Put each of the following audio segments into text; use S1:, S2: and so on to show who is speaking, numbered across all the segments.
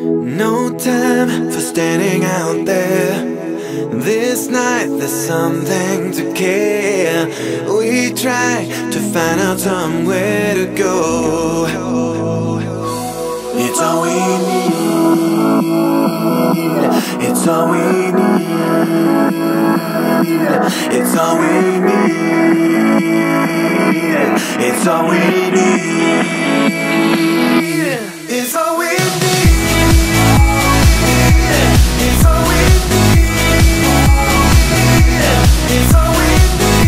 S1: No time for standing out there. This night there's something to care. We try to find out somewhere to go. It's all we need. It's all we need. It's all we need. It's all we need. It's all we need. It's all we need. It's all we need.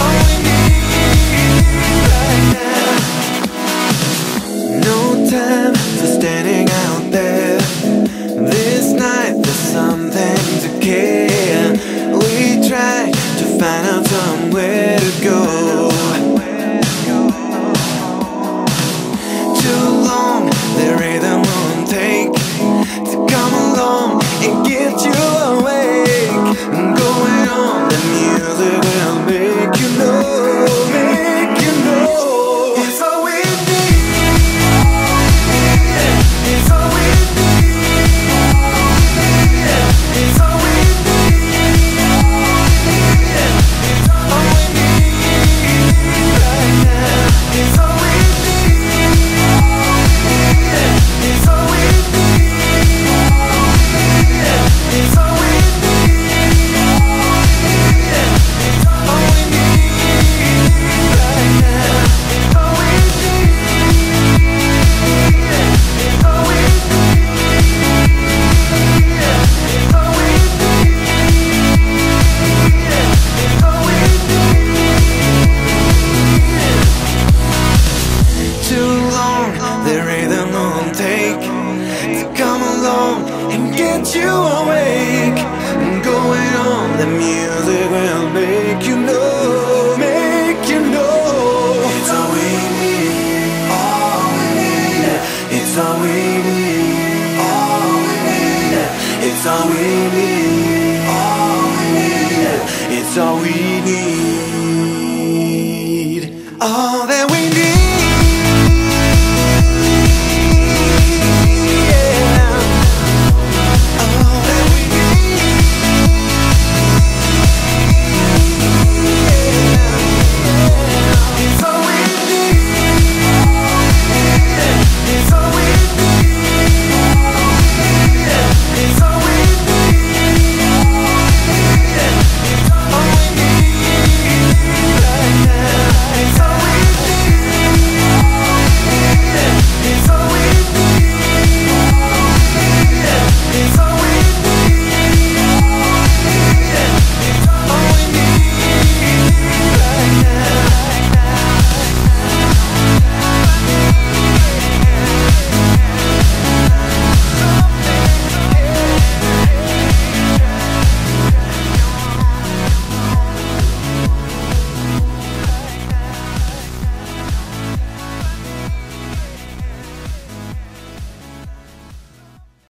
S1: All we need right now. No time for standing out there. This night there's something to care. We try to find out somewhere to go. Too long the rhythm won't take to come along and get you awake. Going on, the music will make you know, make you know. It's all we need. It's all we need. It's all we need. All we need right now. It's all we need. It's all we need. It's all we need. All we need right now. All we need. All we need. All we need. All we need. Too long the rhythm won't take to come along and get you awake. Going on, the music will make you know, make you know. It's all we need, all we need. It's all we need, all we need. It's all we need, all we need. It's all we